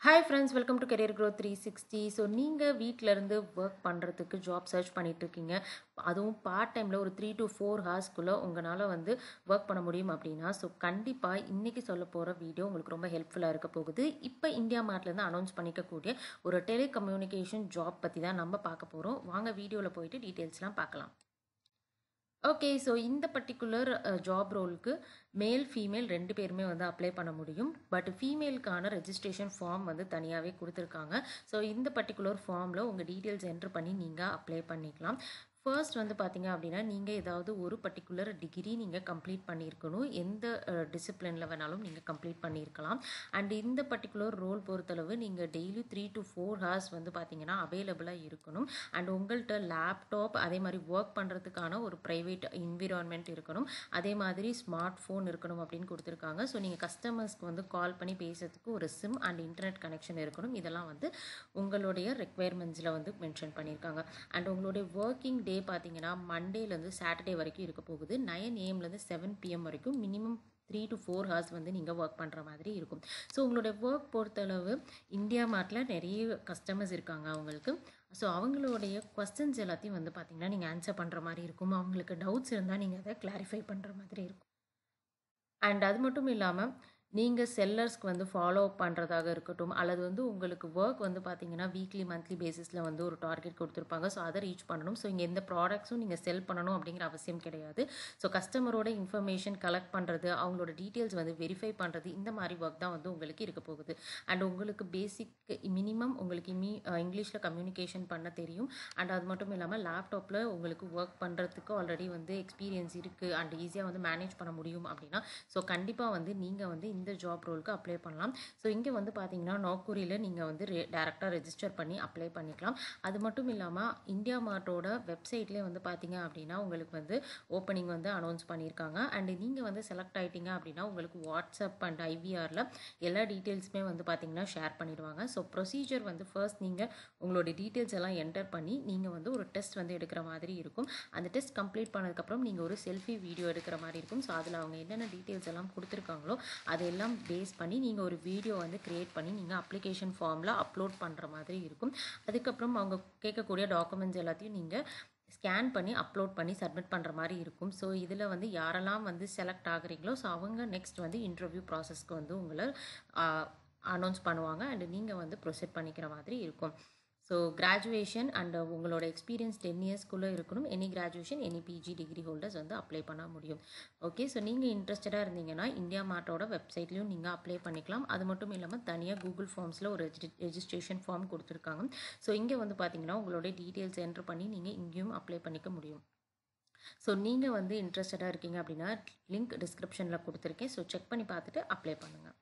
Hi friends, welcome to career growth 360. So நீங்கள் வீட்டிலேருந்து work பண்ணுறதுக்கு ஜாப் சர்ச் பண்ணிகிட்ருக்கீங்க. அதுவும் பார்ட் டைமில் ஒரு 3 to 4 ஹார்ஸ்க்குள்ளே உங்களால் ஒர்க் பண்ண முடியும் அப்படின்னா, ஸோ கண்டிப்பாக இன்றைக்கி சொல்ல போகிற வீடியோ உங்களுக்கு ரொம்ப ஹெல்ப்ஃபுல்லாக இருக்க போகுது. இப்போ இந்தியா மார்ட்லேருந்து அனௌன்ஸ் பண்ணிக்கக்கூடிய ஒரு டெலிகம்யூனிகேஷன் ஜாப் பற்றி தான் நம்ம பார்க்க போகிறோம். வாங்க வீடியோவில் போயிட்டு டீட்டெயில்ஸ்லாம் பார்க்கலாம். ஓகே, ஸோ இந்த பர்டிகுலர் ஜாப் ரோலுக்கு மேல் ஃபீமேல் 2 பேருமே அப்ளை பண்ண முடியும். பட் ஃபீமேலுக்கான ரெஜிஸ்ட்ரேஷன் ஃபார்ம் தனியாகவே கொடுத்துருக்காங்க. ஸோ இந்த பர்டிகுலர் ஃபார்மில் உங்கள் டீட்டெயில்ஸ் என்ட்ரு பண்ணி நீங்கள் அப்ளை பண்ணிக்கலாம். ஃபர்ஸ்ட் பார்த்தீங்க அப்படின்னா, நீங்கள் ஏதாவது ஒரு பர்டிகுலர் டிகிரி நீங்கள் கம்ப்ளீட் பண்ணியிருக்கணும். எந்த டிசிப்ளினில் வேணாலும் நீங்கள் கம்ப்ளீட் பண்ணியிருக்கலாம். அண்ட் இந்த பர்டிகுலர் ரோல் பொறுத்தளவு நீங்கள் டெய்லி 3 to 4 ஹார்ஸ் பார்த்தீங்கன்னா அவைலபிளாக இருக்கணும். அண்ட் உங்கள்கிட்ட லேப்டாப், அதே மாதிரி ஒர்க் பண்ணுறதுக்கான ஒரு ப்ரைவேட் என்விரான்மெண்ட் இருக்கணும். அதே மாதிரி ஸ்மார்ட் ஃபோன் இருக்கணும் அப்படின்னு கொடுத்துருக்காங்க. ஸோ நீங்கள் கஸ்டமர்ஸ்க்கு கால் பண்ணி பேசுறதுக்கு ஒரு சிம் அண்ட் இன்டர்நெட் கனெக்ஷன் இருக்கணும். இதெல்லாம் உங்களுடைய ரெக்குவயர்மெண்ட்ஸில் மென்ஷன் பண்ணியிருக்காங்க. அண்ட் உங்களுடைய ஒர்க்கிங் டே பார்த்தீங்கன்னா மண்டேலேருந்து சாட்டர்டே வரைக்கும் இருக்க போகுது. 9 AM - 7 PM வரைக்கும் மினிமம் 3 to 4 ஹார்ஸ் நீங்கள் ஒர்க் பண்ணுற மாதிரி இருக்கும். ஸோ உங்களுடைய ஒர்க் பொறுத்தளவு இந்தியா மார்ட்டில் நிறைய கஸ்டமர்ஸ் இருக்காங்க அவங்களுக்கு. ஸோ அவங்களுடைய கொஸ்டின்ஸ் எல்லாத்தையும் பார்த்தீங்கன்னா நீங்கள் ஆன்சர் பண்ணுற மாதிரி இருக்கும். அவங்களுக்கு டவுட்ஸ் இருந்தால் நீங்கள் அதை கிளாரிஃபை பண்ணுற மாதிரி இருக்கும். அண்ட் அது மட்டும் இல்லாமல் நீங்கள் செல்லர்ஸ்க்கு ஃபாலோ அப் பண்ணுறதாக இருக்கட்டும், அல்லது உங்களுக்கு ஒர்க் பார்த்தீங்கன்னா வீக்லி மந்த்லி பேசிஸில் ஒரு டார்கெட் கொடுத்துருப்பாங்க. ஸோ அதை ரீச் பண்ணணும். ஸோ இங்கே எந்த ப்ராடக்ட்ஸும் நீங்கள் செல் பண்ணணும் அப்படிங்கிற அவசியம் கிடையாது. ஸோ கஸ்டமரோட இன்ஃபர்மேஷன் கலெக்ட் பண்ணுறது, அவங்களோட டீட்டெயில்ஸ் வெரிஃபை பண்ணுறது, இந்த மாதிரி ஒர்க் தான் உங்களுக்கு இருக்க போகுது. அண்ட் உங்களுக்கு பேசிக் மினிமம் உங்களுக்கு இங்கிலீஷில் கம்யூனிகேஷன் பண்ண தெரியும். அண்ட் அது மட்டும் இல்லாமல் லேப்டாப்பில் உங்களுக்கு ஒர்க் பண்ணுறதுக்கு ஆல்ரெடி எக்ஸ்பீரியன்ஸ் இருக்குது அண்ட் ஈஸியாக மேனேஜ் பண்ண முடியும் அப்படின்னா, ஸோ கண்டிப்பாக நீங்கள் இந்த ஜாப் ரோலுக்கு அப்ளை பண்ணலாம். ஸோ இங்கே பார்த்தீங்கன்னா நாக்பூரில் நீங்கள் டேரெக்டாக ரெஜிஸ்டர் பண்ணி அப்ளை பண்ணிக்கலாம். அது மட்டும் இல்லாமல் இந்தியா மார்ட்டோட வெப்சைட்லேயே பார்த்தீங்க அப்படின்னா உங்களுக்கு ஓப்பனிங் அனௌன்ஸ் பண்ணியிருக்காங்க. அண்ட் நீங்கள் செலக்ட் ஆகிட்டீங்க அப்படின்னா உங்களுக்கு வாட்ஸ்அப் அண்ட் ஐவிஆரில் எல்லா டீட்டெயில்ஸுமே பார்த்தீங்கன்னா ஷேர் பண்ணிடுவாங்க. ஸோ ப்ரொசீஜர் ஃபர்ஸ்ட் நீங்கள் உங்களுடைய டீட்டெயில்ஸ் எல்லாம் என்டர் பண்ணி நீங்கள் ஒரு டெஸ்ட் எடுக்கிற மாதிரி இருக்கும். அந்த டெஸ்ட் கம்ப்ளீட் பண்ணதுக்கப்புறம் நீங்கள் ஒரு செல்ஃபி வீடியோ எடுக்கிற மாதிரி இருக்கும். ஸோ அதில் அவங்க என்னென்ன டீட்டெயில்ஸ் எல்லாம் கொடுத்துருக்காங்களோ அதெல்லாம் பேஸ் பண்ணி நீங்கள் ஒரு வீடியோ கிரியேட் பண்ணி நீங்கள் அப்ளிகேஷன் ஃபார்மில் அப்லோட் பண்ணுற மாதிரி இருக்கும். அதுக்கப்புறம் அவங்க கேட்கக்கூடிய டாக்குமெண்ட்ஸ் எல்லாத்தையும் நீங்கள் ஸ்கேன் பண்ணி அப்லோட் பண்ணி சப்மிட் பண்ணுற மாதிரி இருக்கும். ஸோ இதில் யாரெல்லாம் செலக்ட் ஆகுறீங்களோ ஸோ அவங்க நெக்ஸ்ட் இன்டர்வியூ ப்ராசஸ்க்கு உங்களை அனௌன்ஸ் பண்ணுவாங்க. அண்ட் நீங்கள் ப்ரொசீட் பண்ணிக்கிற மாதிரி இருக்கும். ஸோ கிராஜுவேஷன் அண்ட் உங்களோட எக்ஸ்பீரியன்ஸ் 10 இயர்ஸ்க்குள்ளே இருக்கணும். Any graduation, any PG degree holders apply பண்ண முடியும். ஓகே, ஸோ நீங்கள் இன்ட்ரெஸ்டடாக இருந்தீங்கன்னா இந்தியா மார்ட்டோட வெப்சைட்லையும் நீங்கள் அப்ளை பண்ணிக்கலாம். அது மட்டும் இல்லாமல் தனியாக கூகுள் ஃபார்ம்ஸில் ஒரு ரெஜிஸ்ட்ரேஷன் ஃபார்ம் கொடுத்துருக்காங்க. ஸோ இங்கே பார்த்தீங்கன்னா உங்களுடைய டீட்டெயில்ஸ் என்ட்ரு பண்ணி நீங்கள் இங்கேயும் அப்ளை பண்ணிக்க முடியும். ஸோ நீங்கள் இன்ட்ரெஸ்டடாக இருக்கீங்க அப்படின்னா லிங்க் டிஸ்கிரிப்ஷனில் கொடுத்துருக்கேன். ஸோ செக் பண்ணி பார்த்துட்டு அப்ளை பண்ணுங்கள்.